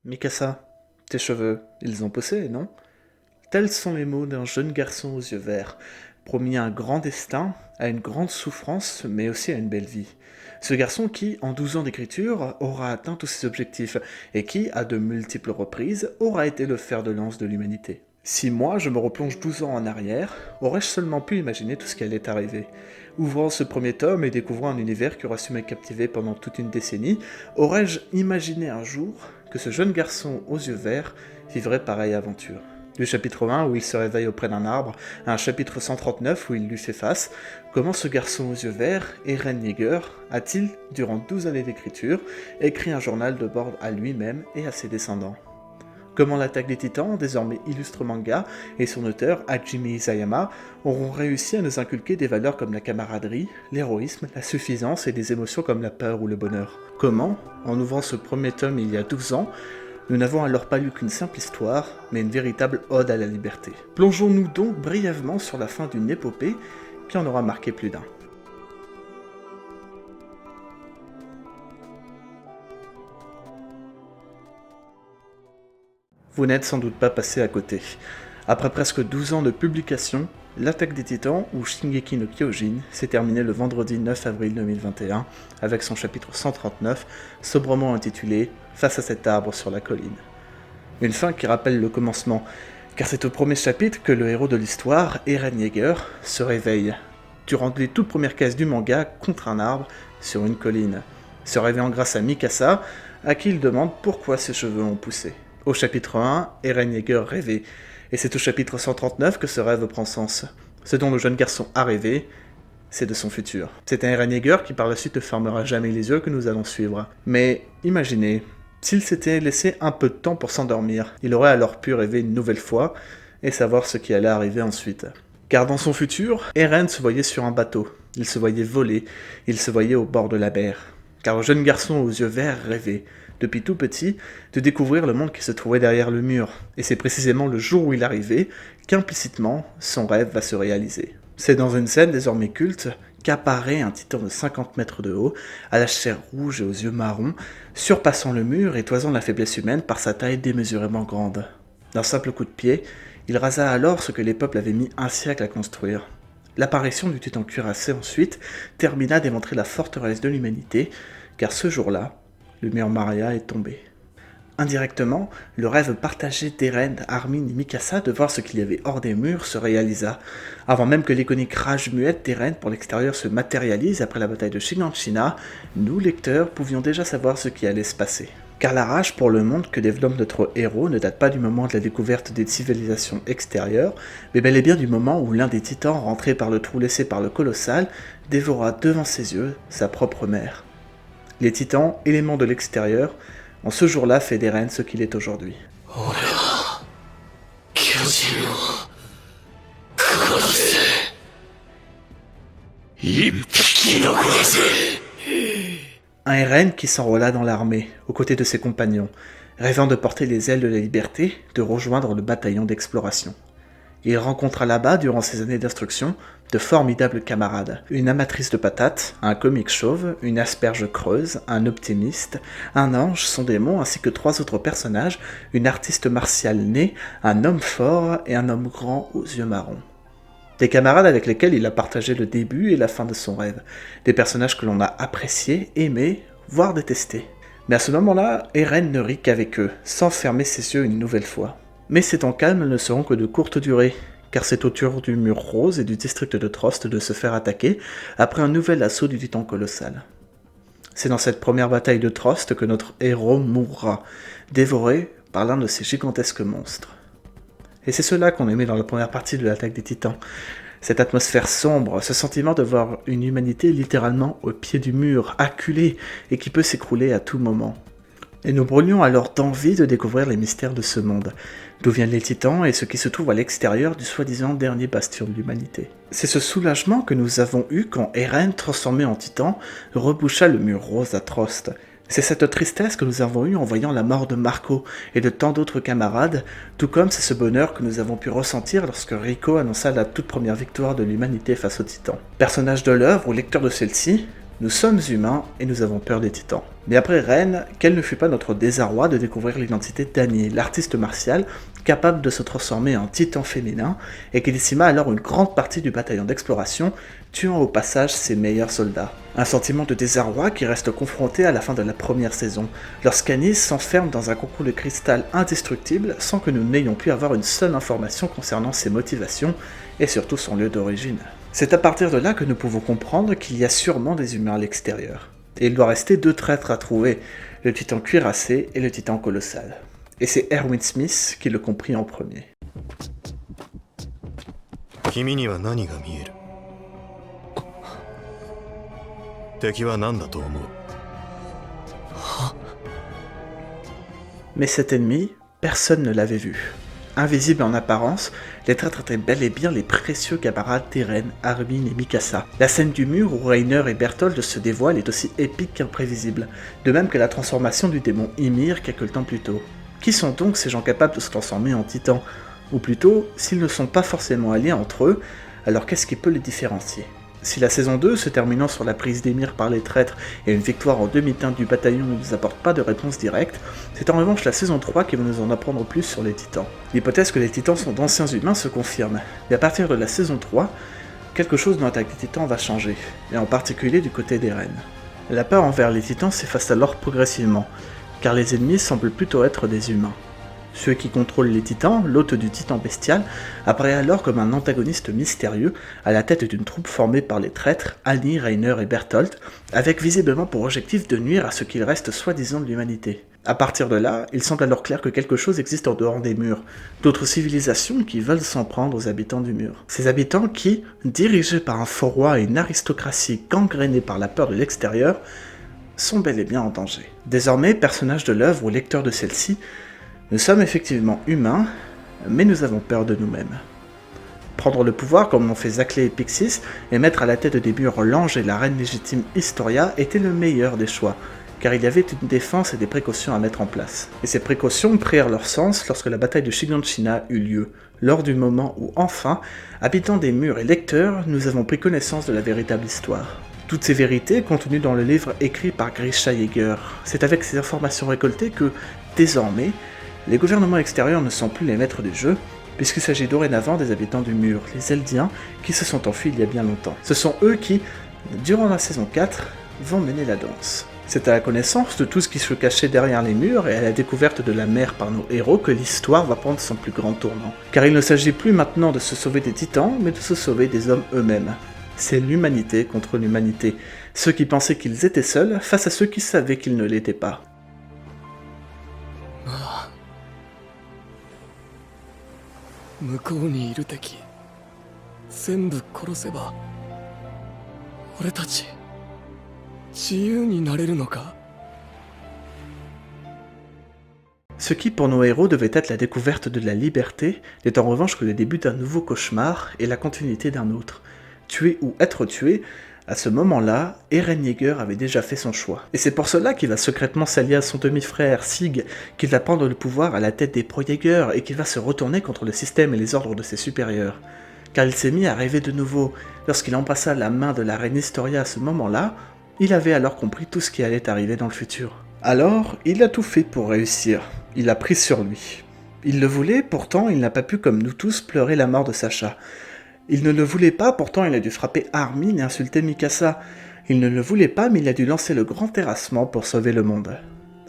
Mikasa, tes cheveux, ils ont poussé, non? Tels sont les mots d'un jeune garçon aux yeux verts, promis à un grand destin, à une grande souffrance, mais aussi à une belle vie. Ce garçon qui, en 12 ans d'écriture, aura atteint tous ses objectifs, et qui, à de multiples reprises, aura été le fer de lance de l'humanité. Si moi, je me replonge 12 ans en arrière, aurais-je seulement pu imaginer tout ce qui allait arriver? Ouvrant ce premier tome et découvrant un univers qui aura su me captiver pendant toute une décennie, aurais-je imaginé un jour que ce jeune garçon aux yeux verts vivrait pareille aventure? Du chapitre 1 où il se réveille auprès d'un arbre, à un chapitre 139 où il lui fait face, comment ce garçon aux yeux verts, Eren Yeager, a-t-il, durant 12 années d'écriture, écrit un journal de bord à lui-même et à ses descendants? Comment l'attaque des titans, désormais illustre manga, et son auteur, Hajime Isayama, auront réussi à nous inculquer des valeurs comme la camaraderie, l'héroïsme, la suffisance et des émotions comme la peur ou le bonheur? Comment, en ouvrant ce premier tome il y a 12 ans, nous n'avons alors pas lu qu'une simple histoire, mais une véritable ode à la liberté? Plongeons-nous donc brièvement sur la fin d'une épopée qui en aura marqué plus d'un. Vous n'êtes sans doute pas passé à côté. Après presque 12 ans de publication, l'attaque des titans, ou Shingeki no Kyojin, s'est terminée le vendredi 9 avril 2021, avec son chapitre 139, sobrement intitulé « Face à cet arbre sur la colline ». Une fin qui rappelle le commencement, car c'est au premier chapitre que le héros de l'histoire, Eren Yeager, se réveille, durant les toutes premières cases du manga, contre un arbre, sur une colline, se réveillant grâce à Mikasa, à qui il demande pourquoi ses cheveux ont poussé. Au chapitre 1, Eren Yeager rêvait, et c'est au chapitre 139 que ce rêve prend sens. Ce dont le jeune garçon a rêvé, c'est de son futur. C'est un Eren Yeager qui par la suite ne fermera jamais les yeux que nous allons suivre. Mais imaginez, s'il s'était laissé un peu de temps pour s'endormir, il aurait alors pu rêver une nouvelle fois, et savoir ce qui allait arriver ensuite. Car dans son futur, Eren se voyait sur un bateau, il se voyait voler, il se voyait au bord de la mer. Car le jeune garçon aux yeux verts rêvait, depuis tout petit, de découvrir le monde qui se trouvait derrière le mur. Et c'est précisément le jour où il arrivait qu'implicitement, son rêve va se réaliser. C'est dans une scène désormais culte qu'apparaît un titan de 50 mètres de haut, à la chair rouge et aux yeux marrons, surpassant le mur et toisant la faiblesse humaine par sa taille démesurément grande. D'un simple coup de pied, il rasa alors ce que les peuples avaient mis un siècle à construire. L'apparition du titan cuirassé ensuite termina d'émontrer la forteresse de l'humanité, car ce jour-là, le mur Maria est tombé. Indirectement, le rêve partagé d'Eren, Armin et Mikasa de voir ce qu'il y avait hors des murs se réalisa, avant même que l'iconique rage muette d'Eren pour l'extérieur se matérialise après la bataille de Shiganshina, nous, lecteurs, pouvions déjà savoir ce qui allait se passer. Car la rage pour le monde que développe notre héros ne date pas du moment de la découverte des civilisations extérieures, mais bel et bien du moment où l'un des titans rentré par le trou laissé par le colossal dévora devant ses yeux sa propre mère. Les titans, éléments de l'extérieur, ont ce jour-là fait d'Eren ce qu'il est aujourd'hui. Un Eren qui s'enrôla dans l'armée, aux côtés de ses compagnons, rêvant de porter les ailes de la liberté, de rejoindre le bataillon d'exploration. Il rencontra là-bas, durant ses années d'instruction, de formidables camarades. Une amatrice de patates, un comique chauve, une asperge creuse, un optimiste, un ange, son démon, ainsi que 3 autres personnages, une artiste martiale née, un homme fort et un homme grand aux yeux marrons. Des camarades avec lesquels il a partagé le début et la fin de son rêve. Des personnages que l'on a appréciés, aimés, voire détestés. Mais à ce moment-là, Eren ne rit qu'avec eux, sans fermer ses yeux une nouvelle fois. Mais ces temps calmes ne seront que de courte durée, car c'est au tour du mur rose et du district de Trost de se faire attaquer après un nouvel assaut du titan colossal. C'est dans cette première bataille de Trost que notre héros mourra, dévoré par l'un de ces gigantesques monstres. Et c'est cela qu'on aimait dans la première partie de l'attaque des titans, cette atmosphère sombre, ce sentiment de voir une humanité littéralement au pied du mur, acculée et qui peut s'écrouler à tout moment. Et nous brûlions alors d'envie de découvrir les mystères de ce monde, d'où viennent les titans et ce qui se trouve à l'extérieur du soi-disant dernier bastion de l'humanité. C'est ce soulagement que nous avons eu quand Eren, transformé en titan, reboucha le mur rose à Trost. C'est cette tristesse que nous avons eue en voyant la mort de Marco et de tant d'autres camarades, tout comme c'est ce bonheur que nous avons pu ressentir lorsque Rico annonça la toute première victoire de l'humanité face aux titans. Personnage de l'œuvre ou lecteur de celle-ci, Nous sommes humains et nous avons peur des titans. Mais après Ren, quel ne fut pas notre désarroi de découvrir l'identité d'Annie, l'artiste martiale capable de se transformer en titan féminin et qui décima alors une grande partie du bataillon d'exploration, tuant au passage ses meilleurs soldats. Un sentiment de désarroi qui reste confronté à la fin de la première saison, lorsqu'Annie s'enferme dans un concours de cristal indestructible sans que nous n'ayons pu avoir une seule information concernant ses motivations et surtout son lieu d'origine. C'est à partir de là que nous pouvons comprendre qu'il y a sûrement des humains à l'extérieur. Et il doit rester 2 traîtres à trouver, le titan cuirassé et le titan colossal. Et c'est Erwin Smith qui le comprit en premier. Mais cet ennemi, personne ne l'avait vu. Invisibles en apparence, les traîtres étaient bel et bien les précieux camarades d'Eren, Armin et Mikasa. La scène du mur où Reiner et Berthold se dévoilent est aussi épique qu'imprévisible, de même que la transformation du démon Ymir quelques temps plus tôt. Qui sont donc ces gens capables de se transformer en titans? Ou plutôt, s'ils ne sont pas forcément alliés entre eux, alors qu'est-ce qui peut les différencier? Si la saison 2, se terminant sur la prise d'Ymir par les traîtres et une victoire en demi-teinte du bataillon ne nous apporte pas de réponse directe, c'est en revanche la saison 3 qui va nous en apprendre plus sur les titans. L'hypothèse que les titans sont d'anciens humains se confirme, mais à partir de la saison 3, quelque chose dans l'attaque des titans va changer, et en particulier du côté d'Eren. La peur envers les titans s'efface alors progressivement, car les ennemis semblent plutôt être des humains. Ceux qui contrôlent les titans, l'hôte du titan bestial, apparaît alors comme un antagoniste mystérieux à la tête d'une troupe formée par les traîtres, Annie, Reiner et Berthold, avec visiblement pour objectif de nuire à ce qu'il reste soi-disant de l'humanité. À partir de là, il semble alors clair que quelque chose existe en dehors des murs, d'autres civilisations qui veulent s'en prendre aux habitants du mur. Ces habitants qui, dirigés par un faux roi et une aristocratie gangrénée par la peur de l'extérieur, sont bel et bien en danger. Désormais, personnages de l'œuvre ou lecteurs de celle-ci, nous sommes effectivement humains, mais nous avons peur de nous-mêmes. Prendre le pouvoir comme l'ont fait Zaclé et Pixis, et mettre à la tête des murs l'ange et la reine légitime Historia était le meilleur des choix, car il y avait une défense et des précautions à mettre en place. Et ces précautions prirent leur sens lorsque la bataille de Shiganshina eut lieu, lors du moment où enfin, habitants des murs et lecteurs, nous avons pris connaissance de la véritable histoire. Toutes ces vérités contenues dans le livre écrit par Grisha Yeager. C'est avec ces informations récoltées que, désormais, les gouvernements extérieurs ne sont plus les maîtres du jeu, puisqu'il s'agit dorénavant des habitants du mur, les Eldiens, qui se sont enfuis il y a bien longtemps. Ce sont eux qui, durant la saison 4, vont mener la danse. C'est à la connaissance de tout ce qui se cachait derrière les murs et à la découverte de la mer par nos héros que l'histoire va prendre son plus grand tournant. Car il ne s'agit plus maintenant de se sauver des titans, mais de se sauver des hommes eux-mêmes. C'est l'humanité contre l'humanité, ceux qui pensaient qu'ils étaient seuls face à ceux qui savaient qu'ils ne l'étaient pas. Ce qui pour nos héros devait être la découverte de la liberté n'est en revanche que le début d'un nouveau cauchemar et la continuité d'un autre. Tuer ou être tué, à ce moment-là, Eren Yeager avait déjà fait son choix. Et c'est pour cela qu'il va secrètement s'allier à son demi-frère, Sig, qu'il va prendre le pouvoir à la tête des Pro-Yeager et qu'il va se retourner contre le système et les ordres de ses supérieurs. Car il s'est mis à rêver de nouveau. Lorsqu'il embrassa la main de la reine Historia à ce moment-là, il avait alors compris tout ce qui allait arriver dans le futur. Alors, il a tout fait pour réussir. Il a pris sur lui. Il le voulait, pourtant il n'a pas pu, comme nous tous, pleurer la mort de Sacha. Il ne le voulait pas, pourtant il a dû frapper Armin et insulter Mikasa. Il ne le voulait pas, mais il a dû lancer le grand terrassement pour sauver le monde.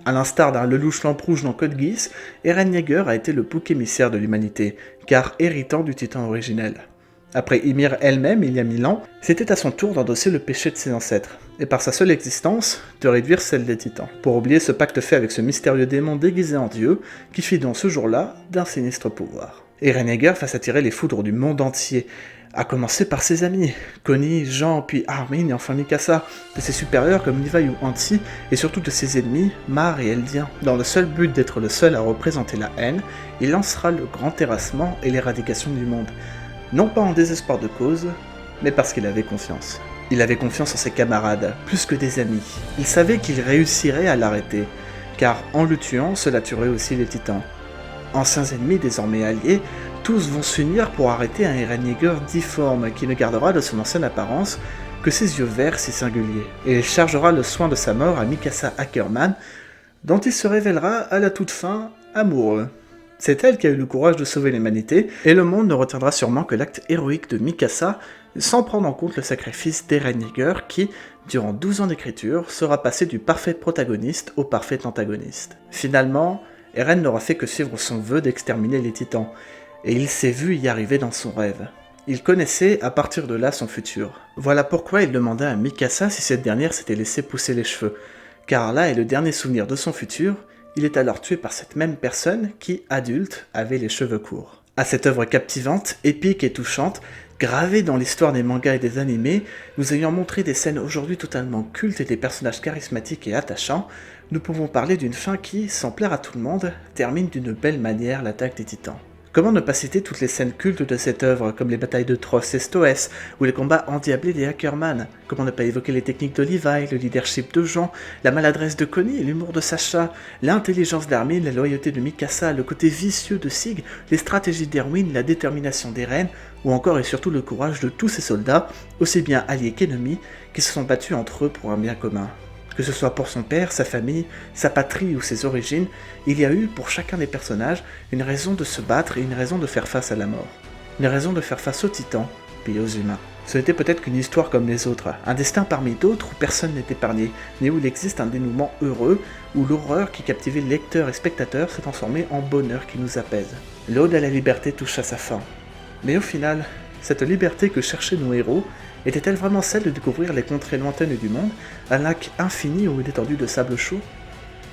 À l'instar d'un Lelouch Lampe Rouge dans Code Geass, Eren Yeager a été le bouc émissaire de l'humanité, car héritant du titan originel. Après Ymir elle-même, il y a 1000 ans, c'était à son tour d'endosser le péché de ses ancêtres, et par sa seule existence, de réduire celle des titans, pour oublier ce pacte fait avec ce mystérieux démon déguisé en dieu, qui fit donc ce jour-là d'un sinistre pouvoir. Eren Yeager va s'attirer les foudres du monde entier, à commencer par ses amis, Connie, Jean, puis Armin et enfin Mikasa, de ses supérieurs comme Levi ou Hansi, et surtout de ses ennemis, Mar et Eldiens. Dans le seul but d'être le seul à représenter la haine, il lancera le grand terrassement et l'éradication du monde. Non pas en désespoir de cause, mais parce qu'il avait confiance. Il avait confiance en ses camarades, plus que des amis. Il savait qu'il réussirait à l'arrêter, car en le tuant, cela tuerait aussi les titans. Anciens ennemis désormais alliés, tous vont s'unir pour arrêter un Eren Yeager difforme qui ne gardera de son ancienne apparence, que ses yeux verts si singuliers, et il chargera le soin de sa mort à Mikasa Ackerman, dont il se révélera à la toute fin amoureux. C'est elle qui a eu le courage de sauver l'humanité, et le monde ne retiendra sûrement que l'acte héroïque de Mikasa, sans prendre en compte le sacrifice d'Eren Yeager qui, durant 12 ans d'écriture, sera passé du parfait protagoniste au parfait antagoniste. Finalement, Eren n'aura fait que suivre son vœu d'exterminer les titans, et il s'est vu y arriver dans son rêve. Il connaissait à partir de là son futur. Voilà pourquoi il demanda à Mikasa si cette dernière s'était laissé pousser les cheveux, car là est le dernier souvenir de son futur. Il est alors tué par cette même personne qui, adulte, avait les cheveux courts. À cette œuvre captivante, épique et touchante, gravée dans l'histoire des mangas et des animés, nous ayant montré des scènes aujourd'hui totalement cultes et des personnages charismatiques et attachants, nous pouvons parler d'une fin qui, sans plaire à tout le monde, termine d'une belle manière l'attaque des titans. Comment ne pas citer toutes les scènes cultes de cette œuvre, comme les batailles de Tross et Stoess, ou les combats endiablés des Ackerman? Comment ne pas évoquer les techniques de Levi, le leadership de Jean, la maladresse de Connie, l'humour de Sacha, l'intelligence d'Armin, la loyauté de Mikasa, le côté vicieux de Sig, les stratégies d'Erwin, la détermination d'Eren, ou encore et surtout le courage de tous ces soldats, aussi bien alliés qu'ennemis, qui se sont battus entre eux pour un bien commun. Que ce soit pour son père, sa famille, sa patrie ou ses origines, il y a eu pour chacun des personnages une raison de se battre et une raison de faire face à la mort. Une raison de faire face aux titans, puis aux humains. Ce n'était peut-être qu'une histoire comme les autres, un destin parmi d'autres où personne n'est épargné, mais où il existe un dénouement heureux, où l'horreur qui captivait lecteurs et spectateurs s'est transformée en bonheur qui nous apaise. L'ode à la liberté touche à sa fin. Mais au final, cette liberté que cherchaient nos héros, était-elle vraiment celle de découvrir les contrées lointaines du monde, un lac infini ou une étendue de sable chaud?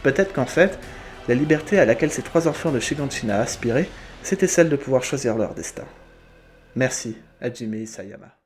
Peut-être qu'en fait, la liberté à laquelle ces 3 enfants de Shiganshina aspiraient, c'était celle de pouvoir choisir leur destin. Merci, Hajime Isayama.